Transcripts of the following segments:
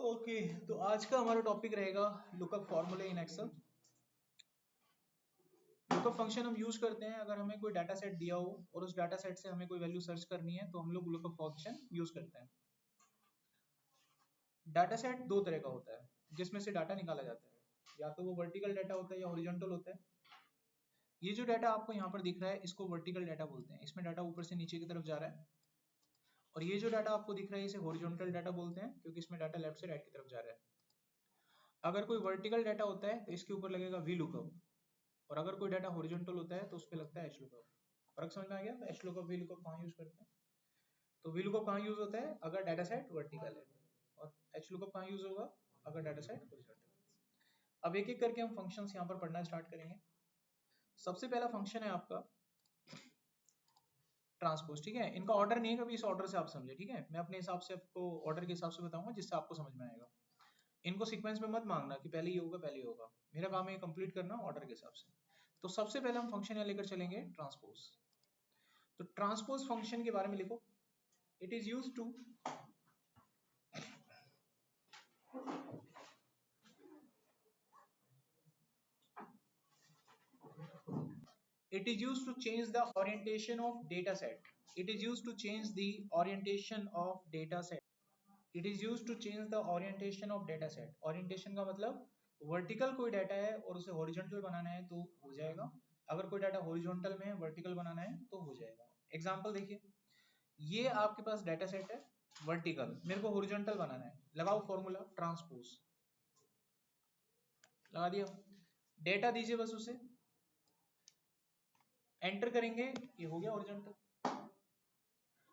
Okay, तो आज का हमारा टॉपिक रहेगा लुकअप फॉर्मूले इन एक्सेल। लुकअप फंक्शन हम यूज करते हैं अगर हमें कोई डाटा सेट दिया हो और उस डाटा सेट से हमें कोई वैल्यू सर्च करनी है तो हम लोग लुकअप फंक्शन यूज करते हैं। डाटा सेट दो तरह का होता है जिसमें से डाटा निकाला जाता है, या तो वो वर्टिकल डाटा होता है या हॉरिजॉन्टल होता है। ये जो डाटा आपको यहाँ पर दिख रहा है इसको वर्टिकल डाटा बोलते हैं, इसमें डाटा ऊपर से नीचे की तरफ जा रहा है। और ये जो डाटा आपको दिख रहा है इसे हॉरिजॉन्टल डाटा बोलते हैं क्योंकि इसमें डाटा लेफ्ट से राइट की तरफ जा रहा है। अगर कोई वर्टिकल डाटा होता है तो इसके ऊपर लगेगा वी लुकअप, और अगर कोई डाटा हॉरिजॉन्टल होता है तो उस पर लगता है एच लुकअप। फर्क समझ में आ गया? तो एच लुकअप वी लुकअप कहाँ यूज करते हैं? तो वी लुकअप कहाँ यूज होता है अगर डाटा सेट वर्टिकल है, और एच लुकअप कहाँ यूज होगा अगर डाटा सेट हॉरिजॉन्टल है। अब एक एक करके हम फंक्शंस यहाँ पर पढ़ना स्टार्ट करेंगे। सबसे पहला फंक्शन है आपका ट्रांसपोज। ठीक है, इनका ऑर्डर नहीं है, कभी इस ऑर्डर से आप समझे। ठीक है, मैं अपने हिसाब से आपको ऑर्डर के हिसाब से बताऊंगा जिससे आपको समझ में आएगा। इनको सीक्वेंस में मत मांगना कि पहले ये होगा पहले ये होगा, मेरा काम है कंप्लीट करना ऑर्डर के हिसाब से। तो सबसे पहले हम फंक्शन यहाँ लेकर चलेंगे ट्रांसपोज। तो ट्रांसपोज फंक्शन के बारे में लिखो। It is used to it is used to change the orientation of data set. It is used to change the orientation of data set. It is used to change the orientation of data set. Orientation का मतलब vertical कोई data है और उसे horizontal बनाना है तो हो जाएगा, अगर कोई डाटा हॉरिजॉन्टल में है वर्टिकल बनाना है तो हो जाएगा। एग्जांपल देखिए, ये आपके पास डाटा सेट है वर्टिकल, मेरे को हॉरिजॉन्टल बनाना है, लगाओ फॉर्मूला ट्रांसपोज, लगा दिया। डेटा दीजिए बस उसे, एंटर करेंगे, ये हो गया हॉरिजॉन्टल।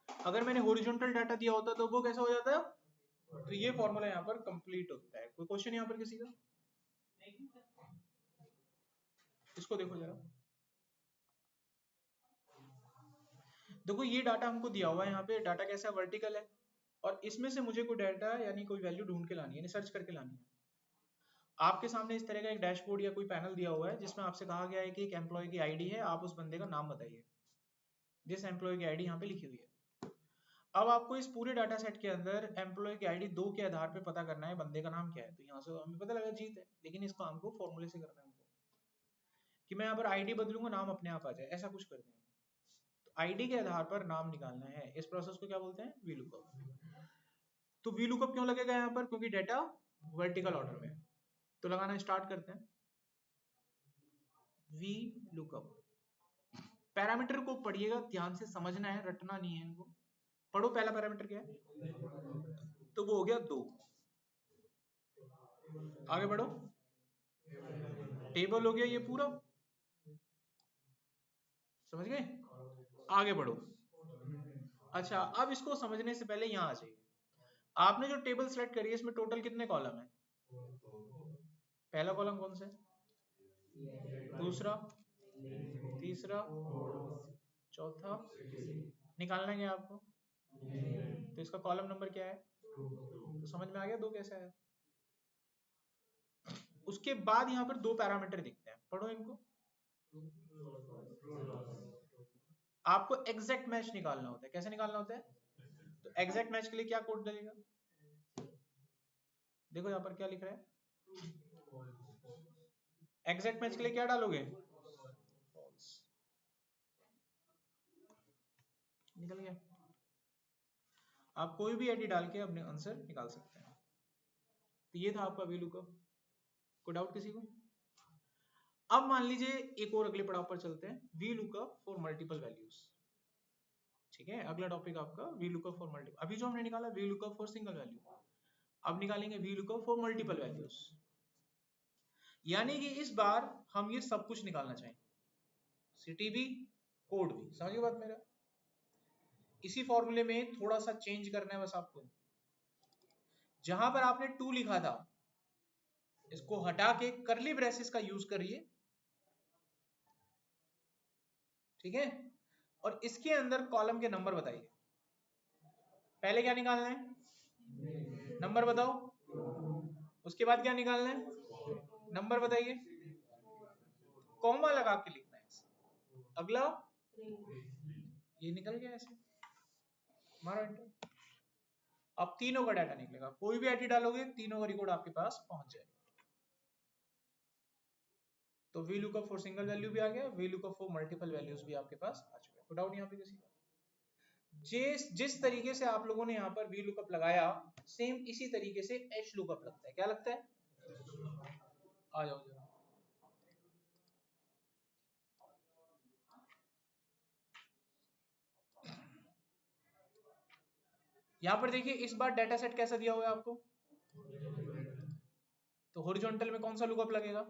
अगर मैंने हॉरिजॉन्टल डाटा दिया होता तो वो कैसा हो जाता? तो ये फॉर्मूला यहाँ पर कंप्लीट होता है। कोई क्वेश्चन यहाँ पर किसी का? इसको देखो जरा, देखो ये डाटा हमको दिया हुआ है, यहाँ पे डाटा कैसा है वर्टिकल है, और इसमें से मुझे कोई डाटा यानी कोई वैल्यू ढूंढ के लानी है, सर्च करके लानी है। आपके सामने इस तरह का एक डैशबोर्ड या कोई पैनल दिया हुआ है जिसमें आपसे कहा गया है कि एक एम्प्लॉय की आईडी है, आप उस बंदे का नाम बताइए, जिस एम्प्लॉय की आईडी यहाँ पे लिखी हुई है। अब आपको इस पूरे डाटा सेट के अंदर एम्प्लॉय की आईडी 2 के आधार पे पता करना है बंदे का नाम क्या है। तो यहाँ से हमें पता लगा जीत है, लेकिन इस काम को फॉर्मूले से करना है हमको, कि मैं यहाँ पर आईडी बदलूंगा नाम अपने आप आ जाए, ऐसा कुछ करना है। तो आईडी के आधार पर नाम निकालना है, इस प्रोसेस को क्या बोलते हैं? V lookup. तो वी लुकअप क्यों लगेगा यहाँ पर? क्योंकि डाटा वर्टिकल ऑर्डर में। तो लगाना स्टार्ट करते हैं। वी लुकअप पैरामीटर को पढ़िएगा ध्यान से, समझना है, रटना नहीं है इनको। पढ़ो पहला पैरामीटर क्या है, तो वो हो गया 2। आगे बढ़ो, टेबल हो गया ये पूरा, समझ गए? आगे बढ़ो। अच्छा, अब इसको समझने से पहले यहाँ आ जाइए। आपने जो टेबल सेलेक्ट करी है इसमें टोटल कितने कॉलम है? पहला कॉलम कौन सा है? दूसरा, तीसरा, चौथा, निकालना है आपको। तो इसका कॉलम नंबर क्या है? तो समझ में आ गया 2 कैसा है। उसके बाद यहाँ पर 2 पैरामीटर दिखते हैं, पढ़ो इनको। आपको एग्जैक्ट मैच निकालना होता है। कैसे निकालना होता है? तो एग्जैक्ट मैच के लिए क्या कोड डलेगा? देखो यहाँ पर क्या लिख रहा है, एग्जैक्ट मैच के लिए क्या डालोगे? फॉल्स। निकल गया। आप कोई भी आईडी डाल के अपने आंसर निकाल सकते हैं। तो ये था आपका वी लुकअप। कोई डाउट किसी को? अब मान लीजिए एक और अगले पड़ाव पर चलते हैं, V lookup for multiple values. ठीक है, अगला टॉपिक आपका वी लुकअप फॉर मल्टीपल। अभी जो हमने निकाला V lookup for single value, अब निकालेंगे V lookup for multiple values. यानी कि इस बार हम ये सब कुछ निकालना चाहेंगे, सिटी भी कोड भी। समझिए बात मेरा? इसी फॉर्मूले में थोड़ा सा चेंज करना है बस आपको। जहां पर आपने 2 लिखा था इसको हटा के करली ब्रेसेस का यूज करिए, ठीक है? और इसके अंदर कॉलम के नंबर बताइए। पहले क्या निकालना है? नंबर बताओ। उसके बाद क्या निकालना है? नंबर बताइए। कॉमा लगा के लिखना है। अगला ये निकल गया ऐसे, मारो एंटर। अब तीनों का डाटा निकलेगा, कोई भी आईडी डालोगे तीनों का रिकॉर्ड आपके पास पहुंच जाएगा। तो V lookup for single value भी आ गया, V lookup for multiple values भी आपके पास आ चुका है। कोई डाउट यहाँ पे किसी का? जिस तरीके से आप लोगों ने यहाँ पर वी लुकअप लगाया, सेम इसी तरीके से एच लुकअप लगता है। क्या लगता है? आ जाओ जरा। यहाँ पर देखिए इस बार डाटा सेट कैसा दिया हुआ है आपको, तो हॉरिजॉन्टल में कौन सा लुकअप लगेगा?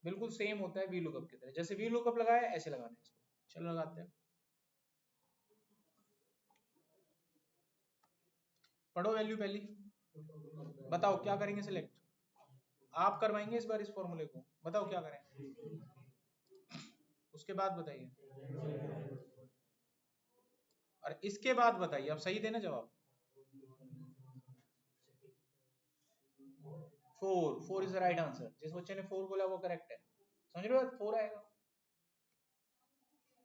बिल्कुल सेम होता है वी लुकअप की तरह, जैसे वी लुकअप लगाया ऐसे लगाना है इसको। चलो लगाते हैं, पढ़ो वैल्यू पहली, बताओ क्या करेंगे सिलेक्ट। आप करवाएंगे इस बार इस फॉर्मूले को, बताओ क्या करें, उसके बाद बताइए, और इसके बाद बताइए। आप सही देना जवाब। 4 इज द राइट आंसर। जिस बच्चे ने 4 बोला वो करेक्ट है, समझ रहे हो? 4 आएगा,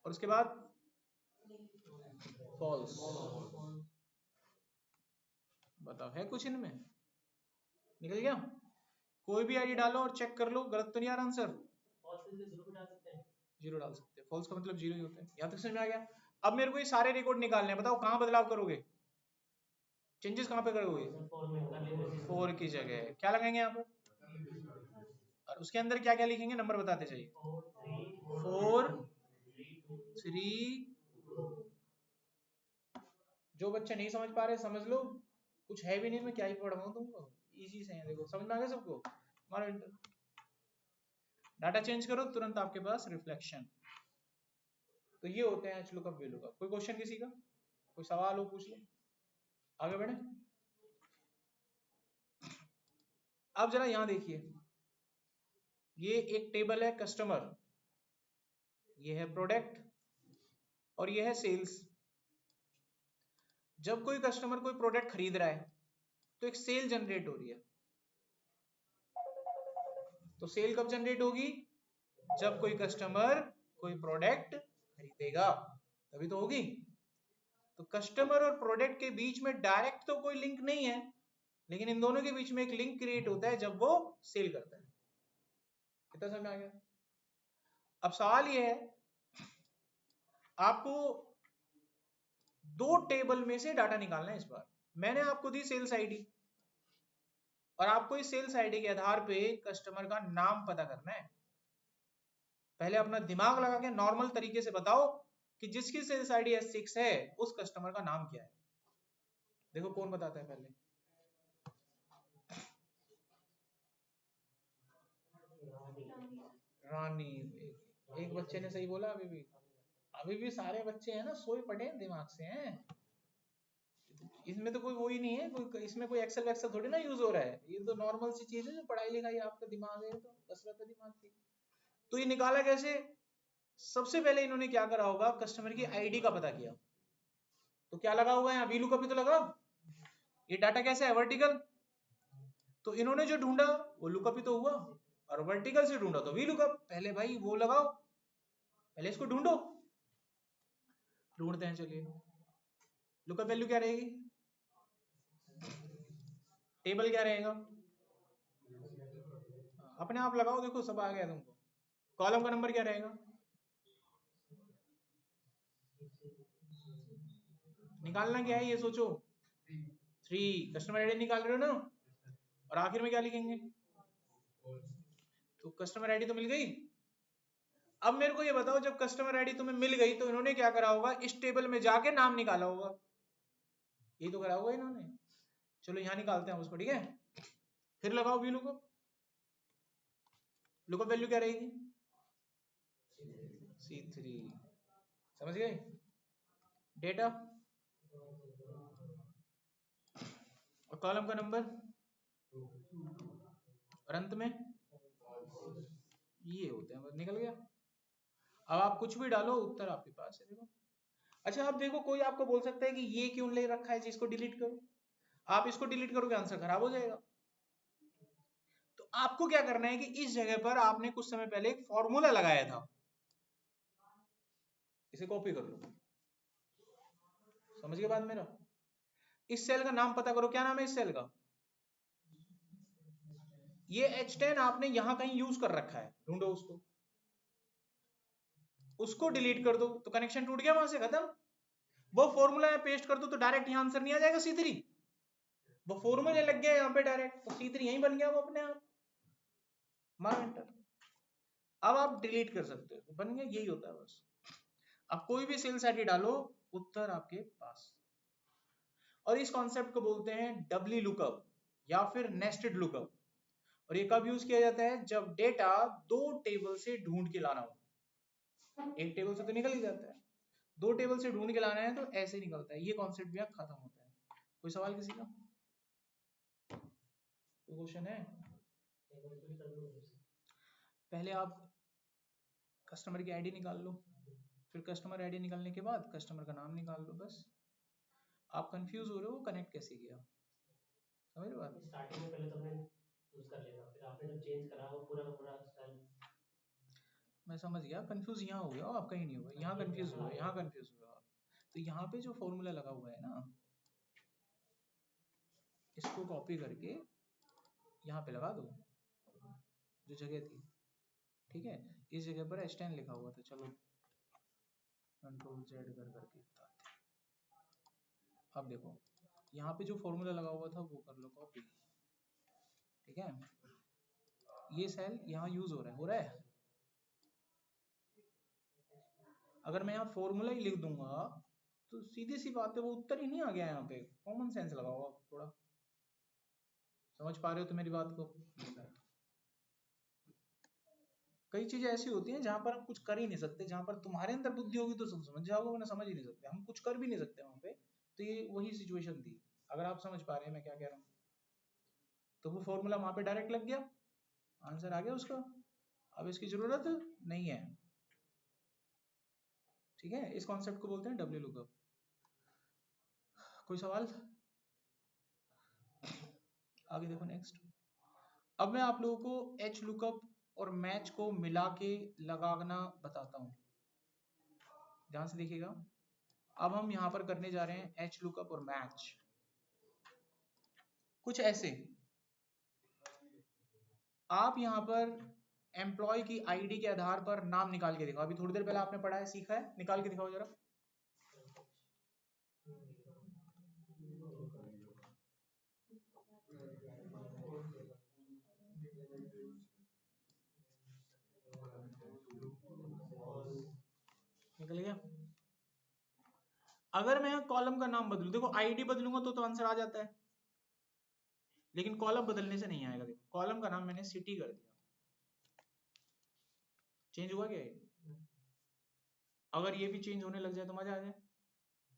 और उसके बाद फॉल्स। बताओ है कुछ इनमें? निकल गया? कोई भी आईडी डालो और चेक कर लो, गलत तो नहीं आ रहा आंसर? जीरो डाल सकते हैं, फॉल्स का मतलब जीरो ही होता है। यहाँ तक समझ में आ गया? अब मेरे को ये सारे रिकॉर्ड निकालने हैं, बताओ कहाँ बदलाव करोगे, चेंजेस कहाँ पे करोगे? 4 की जगह क्या लगाएंगे यहाँ पर, और उसके अंदर क्या क्या लिखेंगे, नंबर बताते जाइए। 4 3, जो बच्चे नहीं समझ पा रहे समझ लो, कुछ है भी नहीं, मैं क्या ही पढ़ाऊं तुमको, इजी से है। देखो समझ में आ गया सबको? हमारा इंटर डाटा चेंज करो तुरंत आपके पास रिफ्लेक्शन। तो ये होते हैं एच लुकअप वी लुकअप। कोई क्वेश्चन किसी का, कोई सवाल हो पूछ लो, आगे बढ़े। अब जरा यहां देखिए, ये एक टेबल है कस्टमर, ये है प्रोडक्ट, और ये है सेल्स। जब कोई कस्टमर कोई प्रोडक्ट खरीद रहा है तो एक सेल जनरेट हो रही है। तो सेल कब जनरेट होगी? जब कोई कस्टमर कोई प्रोडक्ट खरीदेगा तभी तो होगी। तो कस्टमर और प्रोडक्ट के बीच में डायरेक्ट तो कोई लिंक नहीं है, लेकिन इन दोनों के बीच में एक लिंक क्रिएट होता है जब वो सेल करता है। कितना समझ में आ गया? अब सवाल ये है, आपको दो टेबल में से डाटा निकालना है। इस बार मैंने आपको दी सेल्स आईडी, और आपको इस सेल्स आईडी के आधार पे कस्टमर का नाम पता करना है। पहले अपना दिमाग लगा के नॉर्मल तरीके से बताओ कि जिसकी सेल्स आईडी S6 है उस कस्टमर का नाम क्या है। देखो कौन बताता है पहले। रानी। एक बच्चे ने सही बोला, अभी भी सारे बच्चे हैं ना सोए पड़े हैं, दिमाग से हैं। इसमें तो कोई वो ही नहीं है, कोई इसमें कोई एक्सेल वैक्सेल थोड़ी ना यूज हो रहा है, ये तो नॉर्मल सी चीज है जो पढ़ाई लिखाई आपका दिमाग है, तो कसरत है दिमाग की। तो ये निकाला कैसे? सबसे पहले इन्होंने क्या करा होगा, कस्टमर की आईडी का पता किया। तो क्या लगा हुआ है यहाँ, वी लुकअप ही तो लगा। ये डाटा कैसे है, वर्टिकल। तो इन्होंने जो ढूंढा वो लुकअप ही तो हुआ, और वर्टिकल से ढूंढा तो वी लुकअप। पहले भाई वो लगाओ, पहले इसको ढूंढो। ढूंढते हैं, चलिए। लुकअप वैल्यू क्या रहेगी, टेबल क्या रहेगा, अपने आप लगाओ, देखो सब आ गया तुमको। कॉलम का नंबर क्या रहेगा, निकालना क्या है ये सोचो। 3 कस्टमर आईडी निकाल रहे हो ना, और आखिर में क्या लिखेंगे, तो कस्टमर आईडी तो मिल गई। अब मेरे को ये बताओ, जब कस्टमर आईडी तुम्हें मिल गई तो इन्होंने क्या करा होगा, इस टेबल में जाके नाम निकाला होगा, ये तो करा होगा इन्होंने। चलो यहां निकालते हैं उसको, ठीक है। फिर लगाओ वी लुकअप। लुकअप वैल्यू क्या रहेगी, C3। समझ गए? डेटा और कॉलम का नंबर, और अंत में ये होते हैं, बस निकल गया। अब आप कुछ भी डालो, उत्तर आपके पास है, देखो। अच्छा अब देखो, कोई आपको बोल सकता है कि ये क्यों ले रखा है, जिसको डिलीट करो। आप इसको डिलीट करोगे आंसर खराब हो जाएगा। तो आपको क्या करना है कि इस जगह पर आपने कुछ समय पहले एक फॉर्मूला लगाया था, इसे कॉपी कर लो। समझ गए बात मेरा? इस सेल का नाम पता करो, क्या नाम है इस सेल का? ये H10 आपने यहां कहीं यूज कर रखा है, ढूंढो उसको, उसको डिलीट कर दो तो कनेक्शन टूट गया, वहां से खत्म। वो फॉर्मूला में पेस्ट कर दो तो डायरेक्ट यहां आंसर नहीं आ जाएगा C3, वो फॉर्मूले लग गया यहाँ पे डायरेक्ट, तो C3 यहीं बन गया वो अपने आप, मारो एंटर। अब आप डिलीट कर सकते हो, तो बन गया, यही होता है बस। अब कोई भी सेल्स आईडी डालो, उत्तर आपके पास। और इस कॉन्सेप्ट को बोलते हैं डबली लुकअप या फिर नेस्टेड लुकअप। और ये कब यूज किया जाता है? जब डेटा दो टेबल से ढूंढ के लाना हो। एक टेबल से तो निकल ही जाता है, दो टेबल से ढूंढ के लाना है तो ऐसे निकलता है। ये कॉन्सेप्ट भी खत्म होता है। कोई सवाल किसी का? कोई क्वेश्चन है? पहले आप कस्टमर की आईडी निकाल लो, फिर कस्टमर आईडी निकालने के बाद कस्टमर का नाम निकाल लो, बस। आप कंफ्यूज हो रहे हो कनेक्ट कैसे किया, समझ रहे हो बात? स्टार्टिंग में पहले तो हमने यूज कर लिया था, फिर आपने जब चेंज करा वो पूरा का पूरा स्टाइल। मैं समझ गया, कंफ्यूज यहाँ हो गया हो, आप कहीं नहीं हुआ, यहाँ कंफ्यूज हुआ, यहाँ कंफ्यूज हुआ आप। तो यहाँ पे जो फॉर्मूला लगा हुआ है ना, इसको कॉपी करके यहाँ पे लगा दो, जो जगह थी, ठीक है? इस जगह पर H10 लिखा हुआ था, चलो कंट्रोल Z कर करके बताते हैं। अब देखो यहाँ पे जो फॉर्मूला लगा हुआ था वो कर लो कॉपी, ठीक है? ये सेल यहाँ यूज हो रहा है। अगर मैं यहाँ फॉर्मूला ही लिख दूंगा तो सीधी सी बात है वो उत्तर ही नहीं आ गया। यहाँ पे कॉमन सेंस लगाओ आप थोड़ा, समझ पा रहे हो तो मेरी बात को? कई चीजें ऐसी होती हैं जहां पर हम कुछ कर ही नहीं सकते, जहां पर तुम्हारे अंदर बुद्धि होगी तो समझ जाओगे, वरना समझ ही नहीं सकते, हम कुछ कर भी नहीं सकते वहां पे। तो ये वही सिचुएशन थी, अगर आप समझ पा रहे हैं मैं क्या कह रहा हूँ। तो वो फॉर्मूला वहां पे डायरेक्ट लग गया, आंसर आ गया उसका। अब इसकी जरूरत नहीं है, ठीक है? इस कॉन्सेप्ट को बोलते हैं डब्ल्यू लुकअप। कोई सवाल? आगे देखो नेक्स्ट। अब मैं आप लोगों को एच लुकअप और मैच को मिला के लगाना बताता हूं, ध्यान से देखिएगा। अब हम यहां पर करने जा रहे हैं एच लुकअप और मैच, कुछ ऐसे। आप यहां पर एम्प्लॉय की आईडी के आधार पर नाम निकाल के दिखाओ। अभी थोड़ी देर पहले आपने पढ़ा है, सीखा है, निकाल के दिखाओ जरा। निकल गया? अगर मैं कॉलम का नाम बदलूं, देखो आईडी बदलूंगा तो आंसर आ जाता है, लेकिन कॉलम बदलने से नहीं आएगा। देखो कॉलम का नाम मैंने सिटी कर दिया, चेंज हुआ क्या ये? अगर ये भी चेंज होने लग जाए तो मजा आ जाए।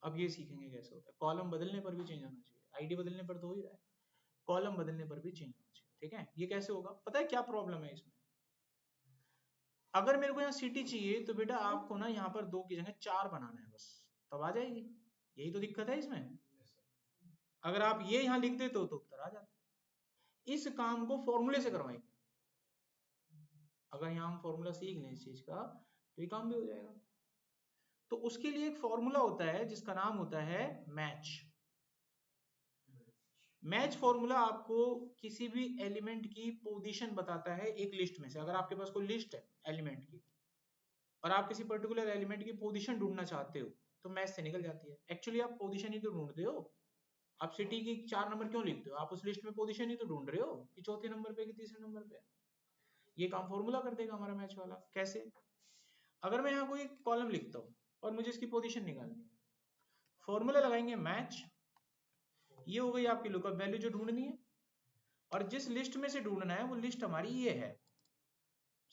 अब ये सीखेंगे कैसे होता है, कॉलम बदलने पर भी चेंज होना चाहिए, आईडी बदलने पर तो हो ही रहा है, कॉलम बदलने पर भी चेंज होना चाहिए, ठीक है? ये कैसे होगा? पता है क्या प्रॉब्लम है इसमें? अगर मेरे को यहाँ सिटी चाहिए तो बेटा आपको ना यहाँ पर 2 की जगह 4 बनाना है बस, तब आ जाएगी। यही तो दिक्कत है इसमें। अगर आप ये यहाँ लिख देते हो तो उत्तर आ जाता। इस काम को फॉर्मूले से करवाएंगे। अगर यहाँ हम फॉर्मूला सीख लें इस चीज का तो ये काम भी हो जाएगा। तो उसके लिए एक फॉर्मूला होता है जिसका नाम होता है मैच। मैच फॉर्मूला आपको किसी भी एलिमेंट की पोजीशन बताता है एक लिस्ट में से। अगर आपके पास कोई लिस्ट है एलिमेंट की और आप किसी पर्टिकुलर एलिमेंट की पोजीशन ढूंढना चाहते हो तो मैच से निकल जाती है। एक्चुअली आप पोजीशन ही तो ढूंढते हो, आप सिटी की 4 नंबर क्यों लिखते हो? आप उस लिस्ट में पोजीशन ही तो ढूंढ रहे हो कि चौथे नंबर पे कि तीसरे नंबर पे। ये काम फॉर्मूला कर देगा हमारा मैच वाला। कैसे? अगर मैं यहाँ कोई कॉलम लिखता हूँ और मुझे इसकी पोजीशन निकालनी है, फॉर्मूला लगाएंगे मैच, ये हो गई आपकी लुकअप वैल्यू जो ढूंढनी है, और जिस लिस्ट में से ढूंढना है वो लिस्ट हमारी ये है,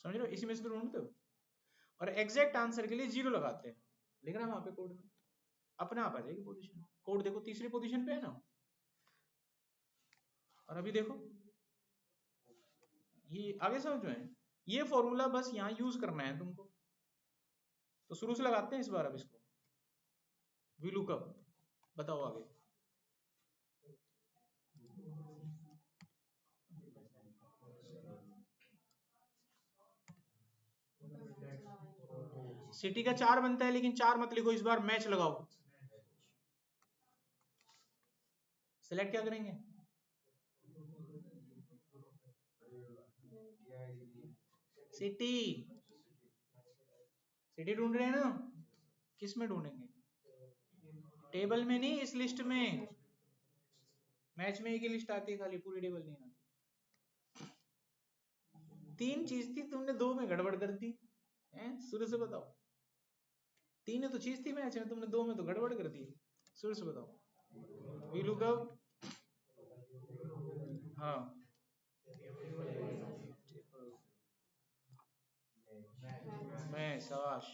समझ रहे हो? इसी में से तो ढूंढते हो। और एग्जैक्ट आंसर के लिए 0 लगाते हैं, लिख रहा है वहां पे कोड में, अपने आप आ जाएगी पोजीशन। कोड देखो तीसरी पोजीशन पे है ना, और अभी देखो ये आगे समझ में। ये फॉर्मूला बस यहाँ यूज करना है तुमको, तो शुरू से लगाते हैं इस बार। अब इसको वी लुकअप, बताओ आगे। सिटी का 4 बनता है, लेकिन 4 मत लिखो इस बार, मैच लगाओ। सिलेक्ट क्या करेंगे? सिटी, सिटी ढूंढ रहे हैं ना? किस में ढूंढेंगे? टेबल में नहीं, इस लिस्ट में। मैच में एक ही लिस्ट आती है खाली, पूरी टेबल नहीं आती। 3 चीज थी, तुमने 2 में गड़बड़ कर दी हैं? शुरू से बताओ। 3 तो चीज थी मैच में, तुमने 2 में तो गड़बड़ कर दी। शुरू से बताओ। वी लुक अप, हाँ मैं, शाबाश।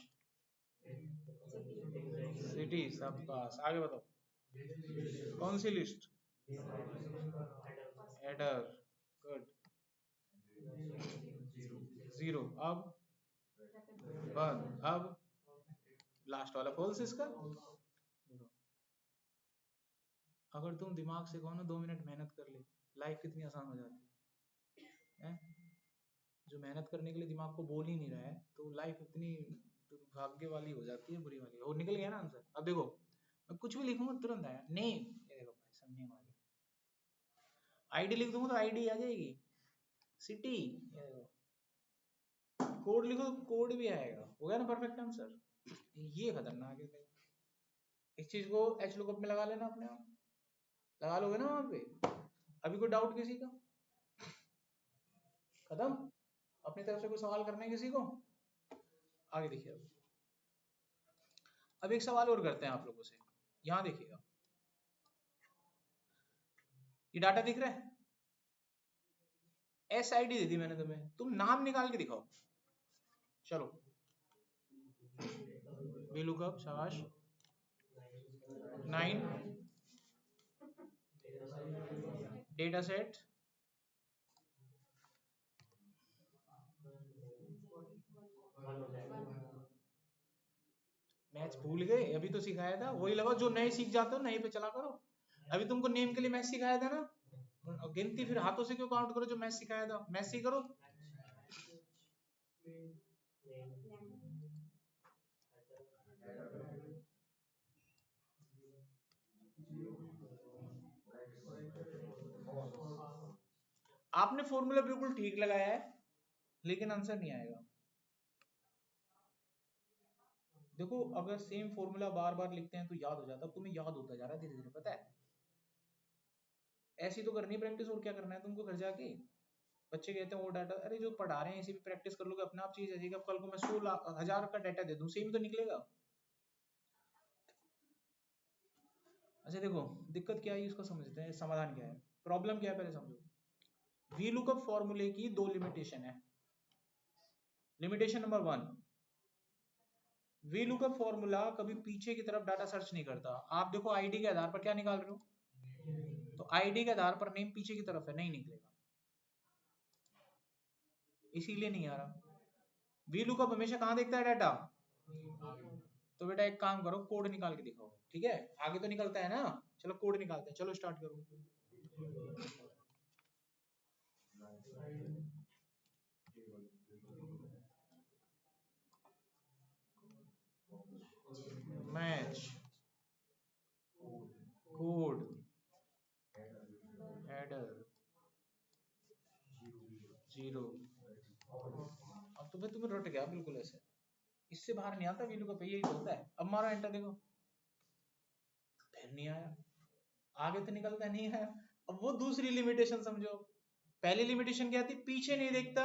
सिटी, सब पास। आगे बताओ, कौन सी लिस्ट? Header, good. 0, अब 1, अब लास्ट वाला फॉल्स इसका। देखो, अगर तुम दिमाग से कहो ना 2 मिनट मेहनत कर ले, लाइफ कितनी आसान हो जाती है? जो मेहनत करने के लिए दिमाग को बोल ही नहीं रहा है, तो लाइफ इतनी दुर्भाग्य वाली हो जाती है, बुरी वाली। और निकल गया ना आंसर। अब देखो, मैं कुछ भी लिखूंगा तुरंत आया नेम, ये देखो भाई सब नेम आ गया। आईडी लिख दूंगा तो आईडी आ जाएगी। सिटी, ये देखो। कोड लिखो तो कोड भी आएगा। हो गया ना परफेक्ट आंसर? ये खतरनाक है। इस चीज को एच लुकअप में लगा लेना अपने आप, लगा लोगे ना वहां पे। अभी कोई डाउट किसी का? खत्म? अपनी तरफ से कोई सवाल करना है किसी को? आगे देखिए। अब एक सवाल और करते हैं आप लोगों से। यहां देखिएगा, ये डाटा दिख रहा है? एस आई डी दे दी मैंने तुम्हें, तुम नाम निकाल के दिखाओ। चलो, वी लुकअप, शाबाश। 9 डेटा सेट, मैच भूल गए? अभी तो सिखाया था, वही लगाओ। जो नए सीख जाते हो नए पे चला करो। अभी तुमको नेम के लिए मैच सिखाया था ना, गिनती फिर हाथों से क्यों काउंट करो? जो मैच सिखाया था मैच सी करो। आपने फॉर्मूला बिल्कुल ठीक लगाया है, लेकिन आंसर नहीं आएगा। देखो, अगर सेम फॉर्मूला बार बार लिखते हैं तो याद हो जाता है। तुम्हें याद होता जा रहा है धीरे धीरे, पता है? ऐसी तो करनी प्रैक्टिस, और क्या करना है तुमको घर जाके। बच्चे कहते हैं वो डाटा, अरे जो पढ़ा रहे हैं इसी भी प्रैक्टिस कर लोगे अपने आप चीज आ जाएगी। अब कल को मैं 16,000 का डाटा दे दूं, सेम तो निकलेगा। अच्छा देखो, दिक्कत क्या है इसको समझते हैं, समाधान क्या है, प्रॉब्लम क्या है पहले समझो। वी लुकअप फॉर्मूले की 2 लिमिटेशन है। Limitation number 1, V lookup formula कभी पीछे की तरफ डाटा सर्च नहीं करता। आप देखो आईडी के आधार पर क्या निकाल रहे हो, तो आईडी के आधार पर नेम पीछे की तरफ है, नहीं निकलेगा, इसीलिए नहीं आ रहा। वी लुकअप हमेशा कहां देखता है डाटा? तो बेटा एक काम करो, कोड निकाल के दिखाओ, ठीक है? आगे तो निकलता है ना। चलो कोड निकालते हैं, चलो स्टार्ट करो। Match, code, header, 0। अब तो भाई तुम्हें रट गया बिल्कुल ऐसे, इससे बाहर नहीं आता। वी लुकअप यही तो होता है। अब मारो एंटर, देखो फिर नहीं आया। आगे तो निकलता नहीं है। अब वो दूसरी लिमिटेशन समझो। पहली लिमिटेशन क्या थी? पीछे नहीं देखता।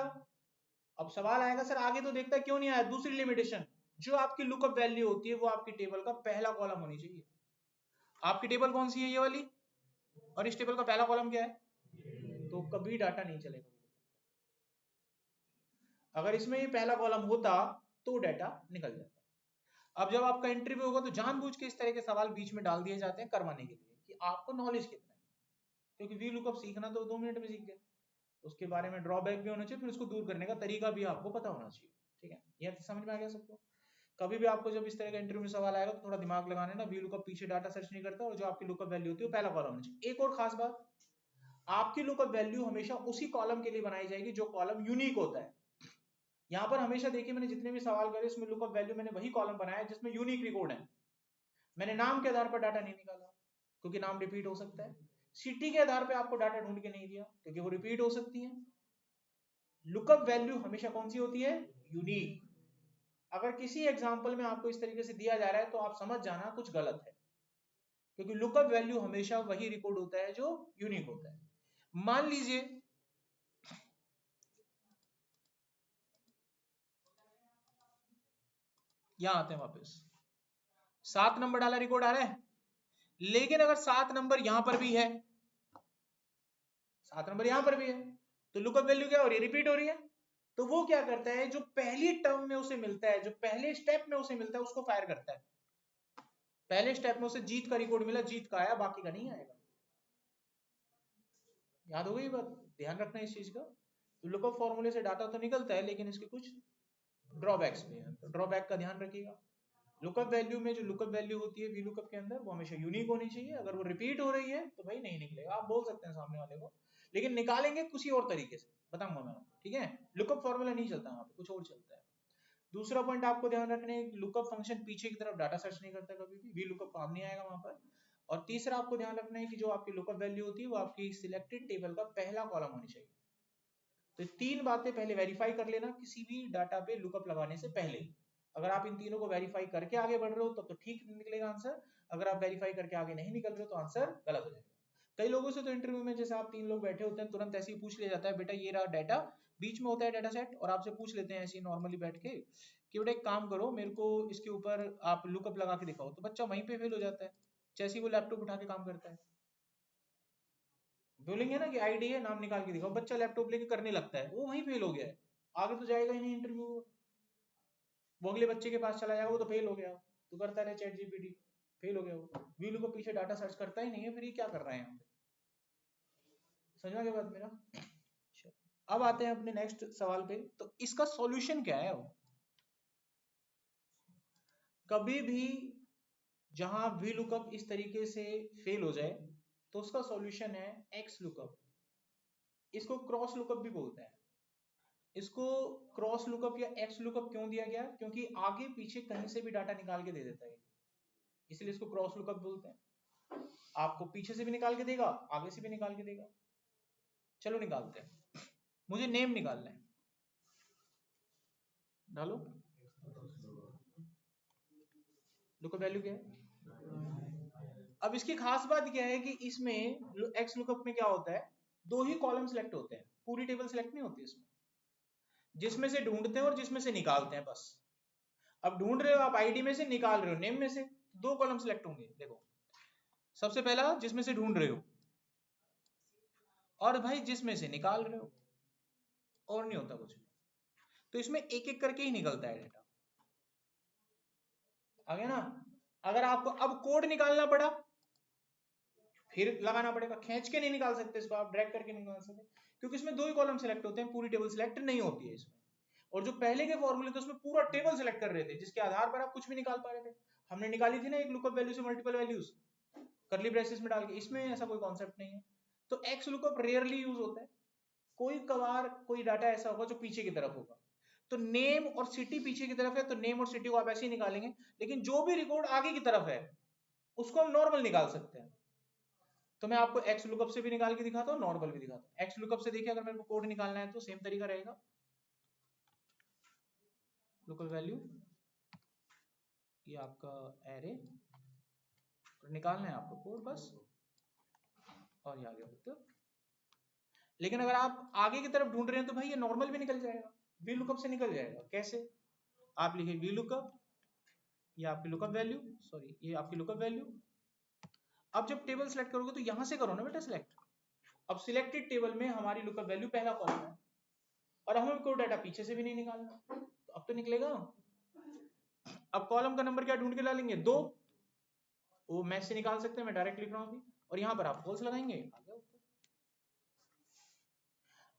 अब सवाल आएगा सर आगे तो देखता, क्यों नहीं आया? दूसरी लिमिटेशन, जो आपकी लुकअप वैल्यू होती है वो आपकी टेबल का पहला कॉलम होनी चाहिए। आपकी टेबल कौन सी है? ये वाली। और इस टेबल का पहला कॉलम क्या है? तो कभी डाटा नहीं चलेगा। अगर इसमें ये पहला कॉलम होता तो डाटा निकल जाता। अब जब आपका इंटरव्यू होगा तो जानबूझ के इस तरह के सवाल बीच में डाल दिए जाते हैं करवाने के लिए कि आपको नॉलेज कितना है, क्योंकि वी लुकअप सीखना तो 2 मिनट में सीख गए। उसके बारे में ड्रॉबैक भी होना चाहिए, फिर उसको दूर करने का तरीका भी आपको पता होना चाहिए। ठीक है, ये समझ में आ गया सबको? कभी भी आपको जब इस तरह का इंटरव्यू में सवाल आएगा तो थोड़ा दिमाग लगाना ना, वी लुकअप पीछे डाटा सर्च नहीं करता, और जो आपकी लुकअप वैल्यू होती है वो पहला कॉलम होना चाहिए। एक और खास बात, आपकी लुकअप वैल्यू हमेशा उसी कॉलम के लिए बनाई जाएगी जो कॉलम यूनिक होता है। यहाँ पर हमेशा देखिए, मैंने जितने भी सवाल करे उसमें लुकअप वैल्यू मैंने वही कॉलम बनाया जिसमें यूनिक रिकॉर्ड है। मैंने नाम के आधार पर डाटा नहीं निकाला, क्योंकि नाम रिपीट हो सकता है। सिटी के आधार पे आपको डाटा ढूंढ के नहीं दिया क्योंकि वो रिपीट हो सकती है। लुकअप वैल्यू हमेशा कौन सी होती है? यूनिक। अगर किसी एग्जांपल में आपको इस तरीके से दिया जा रहा है तो आप समझ जाना कुछ गलत है, क्योंकि लुकअप वैल्यू हमेशा वही रिकॉर्ड होता है जो यूनिक होता है। मान लीजिए यहां आते हैं वापस, 7 नंबर डाला रिकॉर्ड आ रहा है, लेकिन अगर 7 नंबर यहां पर भी है, 7 नंबर यहां पर भी है, तो लुकअप वैल्यू क्या हो रही है? रिपीट हो रही है। तो वो क्या करता है, जो पहली टर्म में उसे मिलता है, जो पहले स्टेप में उसे मिलता है, उसको फायर करता है। पहले स्टेप में उसे जीत का रिकॉर्ड मिला, जीत का आया, बाकी का नहीं आएगा। याद हो गई बात? ध्यान रखना इस चीज का। तो लुकअप फॉर्मूले से डाटा तो निकलता है, लेकिन इसके कुछ ड्रॉबैक्स भी हैं, तो ड्रॉबैक का ध्यान रखिएगा। लुकअप वैल्यू में जो लुकअप वैल्यू होती है वी लुकअप के अंदर, वो हमेशा यूनिक होनी चाहिए। अगर वो रिपीट हो रही है तो भाई नहीं निकलेगा, आप बोल सकते हैं सामने वाले को, लेकिन निकालेंगे किसी और तरीके से, बताऊंगा मैं आपको, ठीक है? लुकअप फॉर्मूला नहीं चलता वहां पे, कुछ और चलता है। दूसरा पॉइंट आपको ध्यान रखना है, लुकअप फंक्शन पीछे की तरफ डाटा सर्च नहीं करता कभी भी, वी लुकअप काम नहीं आएगा वहां पर। और तीसरा आपको ध्यान रखना है कि जो आपकी लुकअप वैल्यू होती है वो आपकी सिलेक्टेड टेबल का पहला कॉलम होनी चाहिए। तो 3 बातें पहले वेरीफाई कर लेना किसी भी डाटा पे लुकअप लगाने से पहले। अगर आप इन तीनों को वेरीफाई करके आगे बढ़ रहे हो तब तो ठीक निकलेगा आंसर, अगर आप वेरीफाई करके आगे नहीं निकल रहे हो तो आंसर गलत हो जाएगा। कई लोगों से तो इंटरव्यू में जैसे आप 3 लोग बैठे होते हैं, तुरंत ऐसे ही पूछ लिया जाता है, बेटा ये रहा डाटा, बीच में होता है डाटा सेट, और आपसे पूछ लेते हैं ऐसे नॉर्मली बैठ के कि बेटा एक काम करो, मेरे को इसके ऊपर आप लुकअप लगा के दिखाओ, तो बच्चा वहीं पे फेल हो जाता है जैसे ही वो लैपटॉप उठा के काम करता है। बोलेंगे ना कि आईडी है, नाम निकाल के दिखाओ, बच्चा लैपटॉप लेके करने लगता है, वो वहीं फेल हो गया है, आगे तो जाएगा ही नहीं इंटरव्यू। वो अगले बच्चे के पास चला जाएगा, वो तो फेल हो गया, तो करता रहे चैट जीपीटी, फेल हो गया वो। वीलू को पीछे डाटा सर्च करता ही नहीं है, फिर ये क्या कर रहा है यहाँ पे? समझ में आ गया बात मेरा? अब आते हैं अपने नेक्स्ट सवाल पे, तो इसका सॉल्यूशन क्या है? वो कभी भी जहां वी लुकअप इस तरीके से फेल हो जाए तो उसका सॉल्यूशन है एक्स लुकअप। इसको क्रॉस लुकअप भी बोलते हैं। इसको क्रॉस लुकअप या एक्स लुकअप क्यों दिया गया? क्योंकि आगे पीछे कहीं से भी डाटा निकाल के दे देता है, इसलिए इसको क्रॉस लुकअप बोलते हैं। आपको पीछे से भी निकाल के देगा, आगे से भी निकाल के देगा। चलो निकालते हैं, मुझे नेम निकालना है, डालो। लुकअप वैल्यू क्या है? अब इसकी खास बात क्या है कि इसमें एक्स लुकअप में क्या होता है, 2 ही कॉलम सिलेक्ट होते हैं, पूरी टेबल सिलेक्ट नहीं होती इसमें, जिसमें से ढूंढते हैं और जिसमें से निकालते हैं बस। अब ढूंढ रहे हो आप आईडी में से, निकाल रहे हो नेम में से, 2 कॉलम सिलेक्ट होंगे। देखो सबसे पहला जिसमें से ढूंढ रहे हो, और भाई जिसमें से निकाल रहे हो, और नहीं होता कुछ भी। तो इसमें एक एक करके ही निकलता है डाटा, आ गया ना? अगर आपको अब कोड निकालना पड़ा, फिर लगाना पड़ेगा, खींच के नहीं निकाल सकते इसको, आप ड्रैग करके नहीं निकाल सकते, क्योंकि इसमें 2 ही कॉलम सिलेक्ट होते हैं, पूरी टेबल सिलेक्ट नहीं होती है इसमें। और जो पहले के फॉर्मूले थे उसमें पूरा टेबल सिलेक्ट कर रहे थे, जिसके आधार पर आप कुछ भी निकाल पा रहे थे। हमने निकाली थी ना एक लुकअप वैल्यू से मल्टीपल वैल्यूज करली ब्रेसेस में डाल के, इसमें ऐसा कोई कॉन्सेप्ट नहीं है। तो एक्स लुकअप रेयरली यूज होता है, कोई कभार कोई डाटा ऐसा होगा जो पीछे की तरफ होगा। तो नेम और सिटी पीछे की तरफ है, तो नेम और सिटी को आप ऐसे ही निकालेंगे, लेकिन जो भी रिकॉर्ड आगे की तरफ है उसको हम नॉर्मल निकाल सकते हैं। तो मैं आपको एक्स लुकअप से भी निकाल के दिखाता हूँ, नॉर्मल भी दिखाता हूँ। एक्स लुकअप से देखिए, अगर मेरे को कोड निकालना है तो सेम तरीका रहेगा, लोकल वैल्यू, ये आपका एरे, तो निकालना है आपको कोड बस, और ये आ गया उत्तर। लेकिन अगर आप आगे की तरफ ढूंढ रहे हैं तो भाई ये नॉर्मल भी निकल जाएगा, वी लुकअप से निकल जाएगा। कैसे? आप लिखिए वी लुकअप, ये आपकी लुकअप वैल्यू, सॉरी ये आपकी लुकअप वैल्यू। अब जब टेबल सेलेक्ट करोगे तो यहां से करो ना बेटा सिलेक्ट। अब सिलेक्टेड टेबल में हमारी लुकअप वैल्यू पहला कॉलम है, और हमें कोई डाटा पीछे से भी नहीं निकालना, तो अब तो निकलेगा। अब कॉलम का नंबर क्या ढूंढ के डालेंगे? 2, वो मैच से निकाल सकते हैं, मैं डायरेक्ट लिख रहा हूं अभी, और यहां पर आप फॉल्स लगाएंगे, आ गया उत्तर।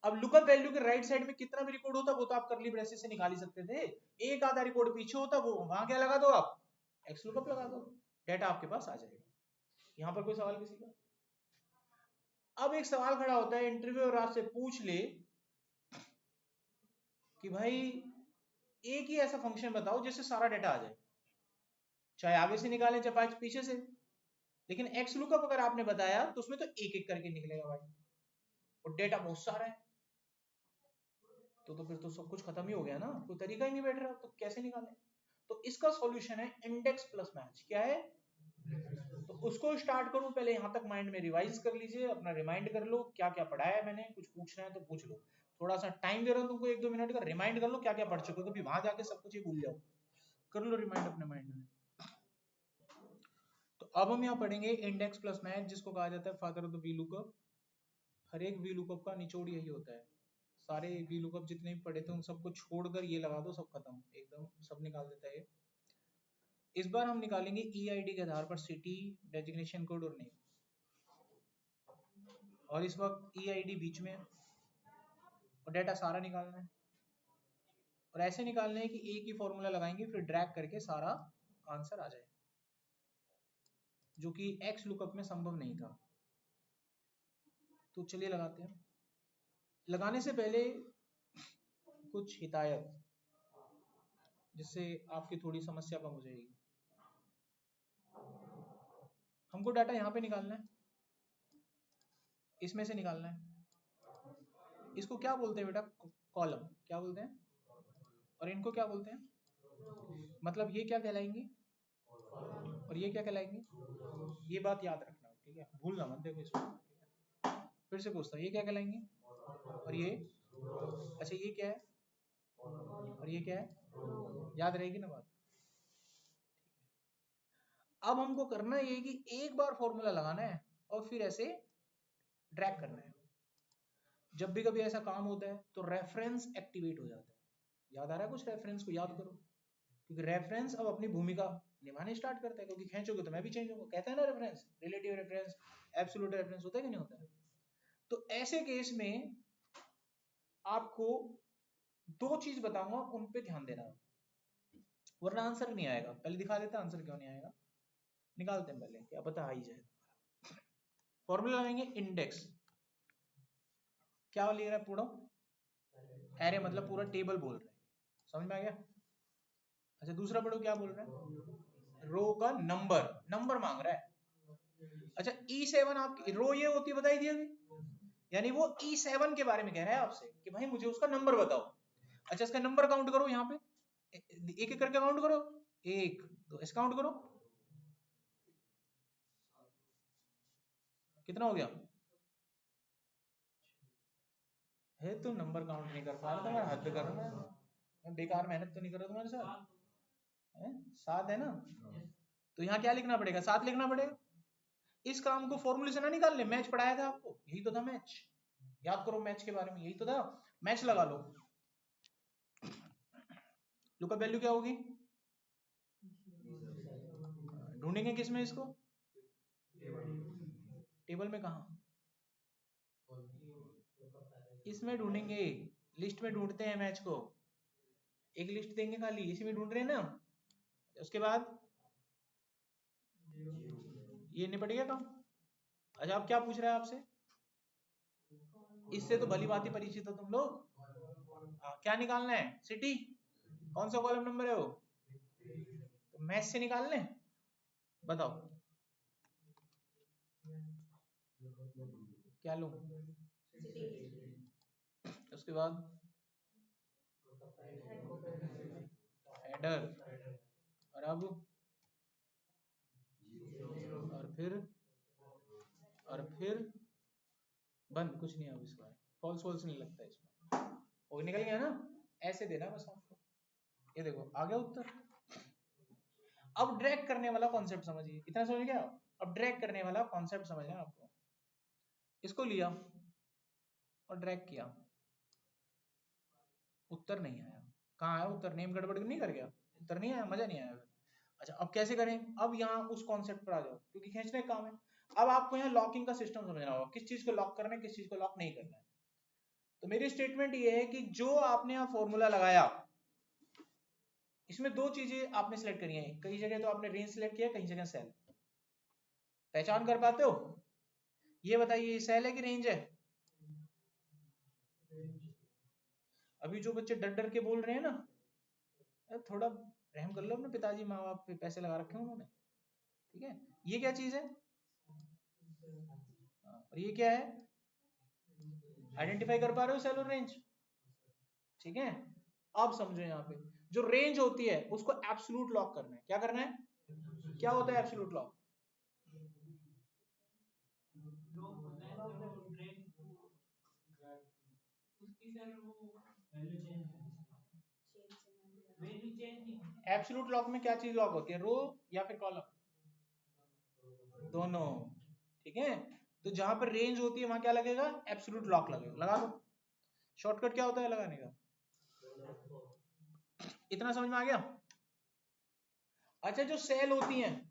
अब लुकअप वैल्यू के राइट साइड में कितना भी रिकॉर्ड होता वो तो आप करली ब्रेसेस से निकाल ही सकते थे, एक आधा रिकॉर्ड पीछे होता वो वहां क्या लगा दो, आप एक्स लुकअप लगा दो, डाटा आपके पास आ जाएगा। यहां पर कोई सवाल किसी का? अब एक सवाल खड़ा होता है, इंटरव्यूअर आपसे पूछ ले कि भाई एक ही ऐसा फंक्शन बताओ जिससे सारा डाटा आ जाए, चाहे आगे से निकालें चाहे पीछे से। लेकिन एक्स लुकअप अगर आपने बताया तो उसमें तो एक एक करके निकलेगा भाई, और डेटा बहुत सारा है, तो फिर तो सब कुछ खत्म ही हो गया ना, कोई तरीका ही नहीं बैठ रहा, तो कैसे निकालें? तो इसका सॉल्यूशन है इंडेक्स प्लस मैच। क्या है? तो उसको स्टार्ट करूं, पहले यहां तक माइंड में रिवाइज कर लीजिए, अपना रिमाइंड कर लो क्या क्या पढ़ा है मैंने, कुछ पूछना है तो पूछ लो, थोड़ा सा टाइम दे रहा हूं तुमको 1-2 मिनट का, रिमाइंड कर लो क्या क्या पढ़ चुके हो, कभी वहां जाके सब कुछ ही भूल जाओ, कर लो रिमाइंड अपने माइंड में। तो अब हम यहाँ पढ़ेंगे इंडेक्स प्लस मैच, जिसको कहा जाता है father of the V lookup. हर एक वी लुकअप का निचोड़ यही होता है, सारे वी लुकअप जितने भी पढ़े थे उन सबको छोड़कर ये लगा दो, सब खत्म, एकदम सब निकाल देता है। इस बार हम निकालेंगे ईआईडी के आधार पर सिटी, डेजिग्नेशन कोड और नेम, और इस वक्त ईआईडी बीच में है और डेटा सारा निकालना है, और ऐसे निकालना है कि एक ही फॉर्मूला लगाएंगे फिर ड्रैग करके सारा आंसर आ जाए, जो कि एक्स लुकअप में संभव नहीं था। तो चलिए लगाते हैं। लगाने से पहले कुछ हिदायत, जिससे आपकी थोड़ी समस्या कम हो जाएगी। हमको डाटा यहाँ पे निकालना है, इसमें से निकालना है। इसको क्या बोलते हैं बेटा? कॉलम। क्या बोलते हैं? और इनको क्या बोलते हैं? मतलब ये क्या कहलाएंगी और ये क्या कहलाएंगी? ये बात याद रखना, ठीक है, भूलना मत, देखो इसको, ठीक है? फिर से पूछता हूँ, ये क्या कहलाएंगी और ये? अच्छा ये क्या है और ये क्या है? याद रहेगी ना बात? अब हमको करना ये कि एक बार फॉर्मूला लगाना है और फिर ऐसे ड्रैग करना है। जब भी कभी ऐसा काम होता है तो रेफरेंस एक्टिवेट हो जाता है। याद आ रहा है कुछ? रेफरेंस को याद करो, क्योंकि रेफरेंस अब अपनी भूमिका निभाने स्टार्ट करता है, क्योंकि खींचोगे तो मैं भी चेंज होगा, कहता है ना reference, relative reference, absolute reference, होता है कि नहीं होता है? तो ऐसे केस में आपको दो चीज बताऊंगा, उन पे ध्यान देना, वरना आंसर नहीं आएगा। पहले दिखा देता आंसर क्यों नहीं आएगा, निकालते हैं पहले, क्या पता आ ही जाए। फॉर्मूला लगाएंगे इंडेक्स, क्या ले रहा है पूरा? एरे मतलब पूरा टेबल बोल रहे हैं, समझ में आ गया? अच्छा दूसरा पढ़ो, क्या बोल रहा है? रो का नंबर, नंबर मांग रहा है। अच्छा E7 आपकी रो ये होती है, बताई दी अभी, यानी वो E7 के बारे में कह रहा है आपसे कि भाई मुझे उसका नंबर बताओ। अच्छा इसका नंबर काउंट करो, यहाँ पे एक एक करके काउंट करो, एक तो ऐसे काउंट करो, कितना हो गया? है तो नंबर काउंट नहीं कर पा रहा, तो मैं हद कर रहा हूँ, मैं बेकार मेहनत तो नहीं कर रहा तुम्हारे साथ, है? 7 है ना, तो यहाँ क्या लिखना पड़ेगा? 7 लिखना पड़ेगा। इस काम को फॉर्मूले से ना निकाल ले, मैच पढ़ाया था आपको, यही तो था मैच, याद करो मैच के बारे में, यही तो था, मैच लगा लो। लुकअप वैल्यू क्या होगी? ढूंढेंगे किस में इसको? टेबल में कहा? इसमें ढूंढेंगे, लिस्ट में ढूंढते हैं मैच को, एक लिस्ट देंगे खाली, इसी में ढूंढ रहे हैं ना। उसके बाद ये निपट गया काम। अच्छा अब क्या पूछ रहा है आपसे? इससे तो भली बात ही परिचित हो तुम लोग। क्या निकालना है? सिटी, कौन सा कॉलम नंबर है वो? तो मैच से निकाल लें, बताओ क्या लूं? उसके बाद हेडर, और अब और फिर बंद, कुछ नहीं है अब इसका, फॉल्स फॉल्स नहीं लगता इसमें, वो निकल गया ना। ऐसे देना बस आपको, ये देखो आ गया उत्तर। अब ड्रैग करने वाला कॉन्सेप्ट समझिए, इतना समझ गया? अब ड्रैग करने वाला कॉन्सेप्ट समझना आपको। इसको लिया और ड्रैग किया, उत्तर नहीं आया। कहाँ आया उत्तर? नेम गड़बड़ नहीं कर गया? उत्तर नहीं आया, मजा नहीं आया। अच्छा अब कैसे करें? अब यहाँ उस कॉन्सेप्ट पर आ जाओ, क्योंकि खींचने का काम है। अब आपको यहाँ लॉकिंग का सिस्टम समझना होगा, किस चीज को लॉक करना है, किस चीज को लॉक नहीं करना है। तो मेरी स्टेटमेंट ये है कि जो आपने यहाँ फॉर्मूला लगाया, इसमें दो चीजें आपने सिलेक्ट करी है, कई जगह तो आपने रेंज सिलेक्ट किया, कई जगह सेल। पहचान कर पाते हो? ये बताइए सेल है कि रेंज है? अभी जो बच्चे डर डर के बोल रहे हैं ना, थोड़ा रहम कर लो अपने पिताजी माँ बाप पे, पैसे लगा रखे हैं उन्होंने, ठीक है? ये क्या चीज है? और ये क्या है, आइडेंटिफाई कर पा रहे हो सेल और रेंज, ठीक है। अब समझो यहाँ पे जो रेंज होती है उसको एब्सोल्यूट लॉक करना है, क्या करना है, क्या होता है एब्सोल्यूट लॉक, एब्सोल्यूट लॉक में क्या चीज लॉक होती है, रो या फिर कॉलम, दोनों, ठीक है। तो जहां पर रेंज होती है वहां क्या लगेगा, एब्सोल्यूट लॉक लगेगा, लगा दो। शॉर्टकट क्या होता है लगाने का, इतना समझ में आ गया। अच्छा जो सेल होती हैं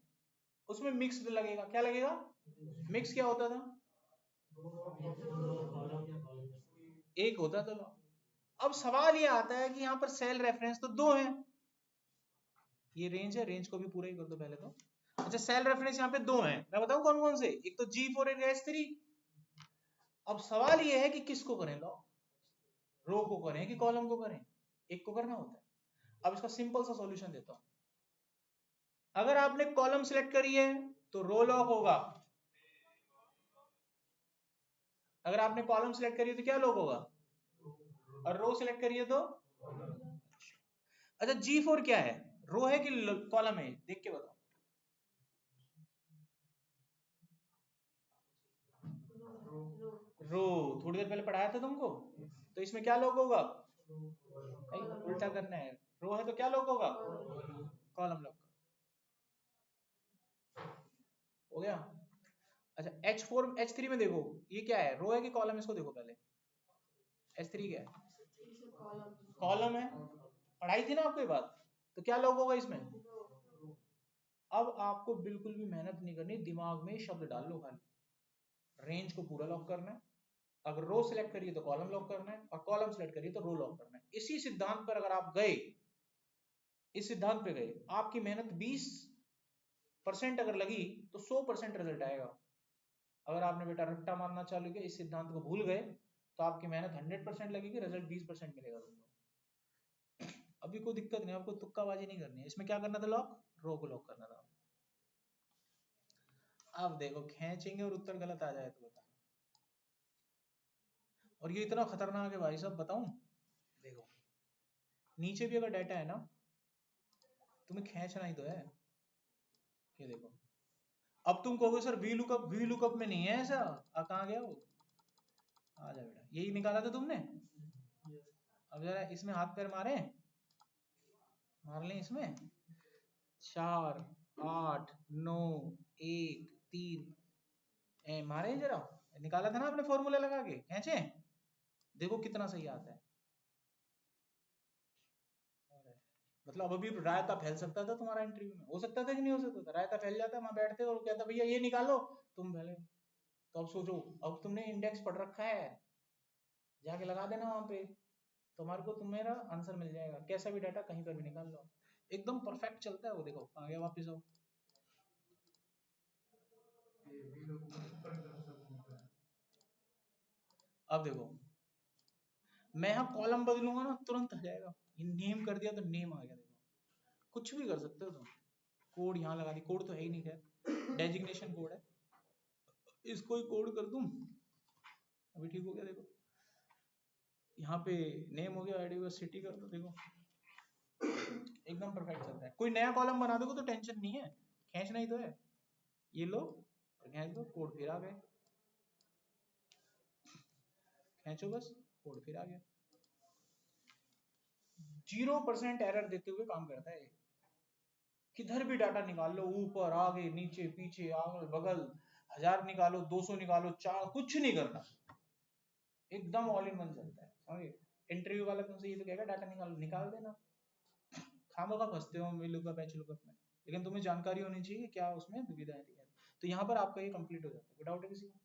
उसमें मिक्स लगेगा, क्या लगेगा, मिक्स क्या होता था, एक होता था लॉक। अब सवाल ये आता है कि यहाँ पर सेल रेफरेंस तो दो हैं, ये रेंज है, रेंज को भी पूरा ही कर दो पहले तो। अच्छा सेल रेफरेंस यहाँ पे दो हैं, मैं बताऊं कौन कौन से, एक तो G4 और S3। अब सवाल ये है कि किसको करें लॉक, रो को करें कि कॉलम को करें, एक को करना होता है। अब इसका सिंपल सा सॉल्यूशन देता हूं, अगर आपने कॉलम सिलेक्ट करी है तो रो लॉक होगा, अगर आपने कॉलम सिलेक्ट करी है तो क्या लॉक होगा, और रो सिलेक्ट करिए तो। अच्छा G4 क्या है, रो है कि कॉलम है, देख के बताओ। रो, थोड़ी देर पहले पढ़ाया था तुमको, तो इसमें क्या लॉक होगा, भाई उल्टा करना है, रो है तो क्या लॉक होगा, कॉलम लॉक हो गया। अच्छा H4 H3 में देखो ये क्या है, रो है कि कॉलम, इसको देखो पहले, H3 क्या है, कॉलम है, पढ़ाई थी ना आपको ये बात, तो क्या लॉक होगा इसमें। अब आपको बिल्कुल भी मेहनत नहीं करनी, दिमाग में शब्द डाल लो खाली, रेंज को पूरा लॉक करना है, अगर रो सिलेक्ट करिए तो कॉलम लॉक करना है, और कॉलम सिलेक्ट करिए तो रो लॉक करना है। इसी सिद्धांत पर अगर आप गए, इस सिद्धांत पे गए, आपकी मेहनत 20% अगर लगी तो 100% रिजल्ट आएगा। अगर आपने बेटा रट्टा मारना चालू किया, इस सिद्धांत को भूल गए, तो आपकी मेहनत 100% लगेगी, रिजल्ट 20% मिलेगा तुमको। अभी कोई दिक्कत नहीं, आपको तुक्काबाजी नहीं करनी है। इसमें क्या करना था, लॉक, रो को लॉक करना था। अब देखो खींचेंगे और उत्तर गलत आ जाए तो बता, और ये इतना खतरनाक है भाई साहब, बताऊं, देखो नीचे भी अगर डाटा है ना, तुम्हें खींचना ही तो है। ये देखो, अब तुम कहोगे सर वी लुकअप में नहीं है ऐसा, कहाँ गया वो, आ जा बेटा, यही निकाला था तुमने। अब जरा इसमें हाथ पैर मारे, मार लें इसमें, 4 8 9 1 3 मारे जरा, निकाला था ना आपने फॉर्मूला लगा के, खींचे, देखो कितना सही आता है। मतलब अभी रायता फैल सकता था तुम्हारा इंटरव्यू में, हो सकता था कि नहीं हो सकता था, रायता फैल जाता, वहां बैठते और कहता भैया ये निकालो, तुम पहले, तो अब सोचो, अब तुमने इंडेक्स पढ़ रखा है, जाके लगा देना वहां पे, तुम्हारे को तुम्हारा आंसर मिल जाएगा, कैसा भी डाटा कहीं पर भी निकाल लो, एकदम परफेक्ट चलता है वो। देखो आ गया वापिस, आओ, अब देखो मैं यहाँ कॉलम बदलूंगा ना तुरंत आ जाएगा, ये नेम कर दिया तो नेम आ गया, देखो कुछ भी कर सकते हो तुम, कोड यहाँ लगा दी, कोड तो है ही नहीं, खैर डेजिग्नेशन कोड है, इसको ही कोड कर दूं, अभी ठीक हो गया। देखो यहाँ पे नेम हो गया, यूनिवर्सिटी कर दो, देखो एकदम परफेक्ट चलता है। कोई नया कॉलम बना दोगे तो टेंशन नहीं है, खींचना ही तो है, ये लो खींच दो, कोड फिर आ गए, खींचो बस, कोड फिर आ गया। 0% एरर देते हुए काम करता है, किधर भी डाटा निकाल लो, ऊपर आगे नीचे पीछे अगल बगल, 1000 निकालो 200 निकालो 4, कुछ नहीं करना, एकदम ऑल इन वन चलता है, समझे। इंटरव्यू वाला तुमसे ये तो कहेगा डाटा निकाल, निकाल देना, खामखा फंसते हो लुकअप एच लुकअप में, लेकिन तुम्हें जानकारी होनी चाहिए क्या उसमें दुविधाएं थी। तो यहाँ पर आपका ये कंप्लीट हो जाता है, डाउट है किसी को।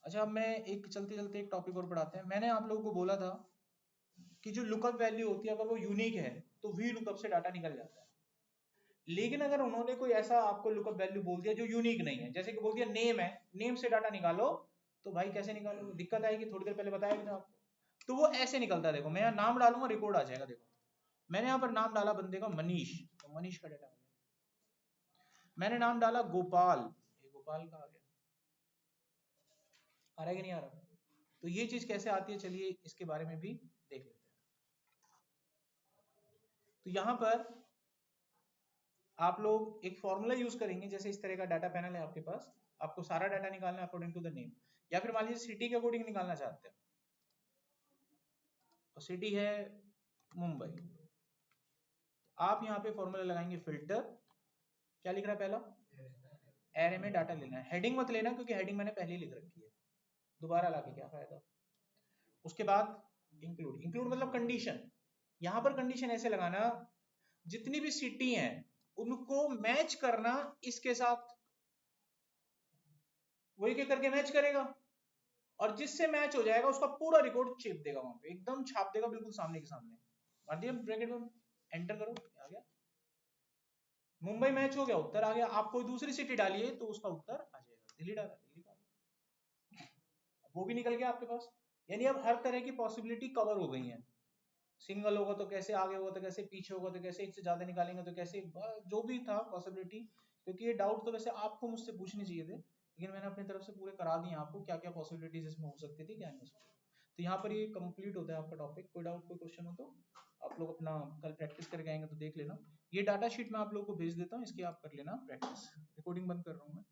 अच्छा अब मैं एक चलते चलते एक टॉपिक और पढ़ाते हैं। मैंने आप लोगों को बोला था कि जो लुकअप वैल्यू होती है अगर वो यूनिक है तो वी लुकअप से डाटा निकल जाता है, लेकिन अगर उन्होंने कोई ऐसा आपको लुकअप वैल्यू बोल दिया जो यूनिक नहीं है, जैसे कि बोल दिया नेम है, नेम से डाटा निकालो, तो भाई कैसे निकालो, दिक्कत आएगी, थोड़ी देर पहले बताया भी था आपको। तो वो ऐसे निकलता है, देखो मैं यहाँ नाम डालूंगा रिकॉर्ड आ जाएगा, देखो मैंने यहाँ पर नाम डाला बंदे का मनीष, तो मनीष का डाटा आ गया, मैंने नाम डाला गोपाल, ये गोपाल का आ गया, आ रहा है कि नहीं आ रहा? तो ये चीज कैसे आती है, चलिए इसके बारे में भी देख लेते हैं। तो यहां पर आप लोग एक फॉर्मूला यूज करेंगे, जैसे इस तरह का डाटा पैनल है आपके पास, आपको सारा डाटा निकालना है अकॉर्डिंग टू द नेम, या फिर मान लीजिए सिटी के अकॉर्डिंग निकालना चाहते हैं, तो सिटी है मुंबई, आप यहाँ पे फॉर्मूला लगाएंगे फिल्टर, क्या लिख रहा है पहला, एरे में डाटा लेना है, हेडिंग मत लेना क्योंकि हेडिंग मैंने पहले ही लिख रखी है, दोबारा लाके क्या फायदा। उसके बाद इंक्लूड, इंक्लूड मतलब कंडीशन, यहां पर कंडीशन ऐसे लगाना जितनी भी सिटी हैं उनको मैच करना इसके साथ, वही क्या करके मैच करेगा, और जिससे मैच हो जाएगा उसका पूरा रिकॉर्ड चेप देगा वहां पे, एकदम छाप देगा बिल्कुल सामने के सामने। मार दिया ब्रैकेट में, एंटर करो, आ गया मुंबई मैच हो गया, उत्तर आ गया। आप कोई दूसरी सिटी डालिए तो उसका उत्तर आ जाएगा, दिल्ली डाला दिल्ली का, वो भी निकल गया आपके पास। यानी अब हर तरह की पॉसिबिलिटी कवर हो गई है, सिंगल होगा तो कैसे, आगे होगा तो कैसे, पीछे होगा तो कैसे, एक से ज्यादा निकालेंगे तो कैसे, जो भी था पॉसिबिलिटी। क्योंकि ये डाउट तो वैसे आपको मुझसे पूछने चाहिए थे, लेकिन मैंने अपनी तरफ से पूरे करा दिए आपको, क्या क्या पॉसिबिलिटीज इसमें हो सकती थी, क्या नहीं हो सकती। तो यहाँ पर ये कंप्लीट होता है आपका टॉपिक। कोई डाउट कोई क्वेश्चन हो तो आप लोग अपना कल प्रैक्टिस करके आएंगे तो देख लेना। ये डाटा शीट मैं आप लोगों को भेज देता हूँ, इसकी आप कर लेना प्रैक्टिस। रिकॉर्डिंग बंद कर रहा हूँ मैं।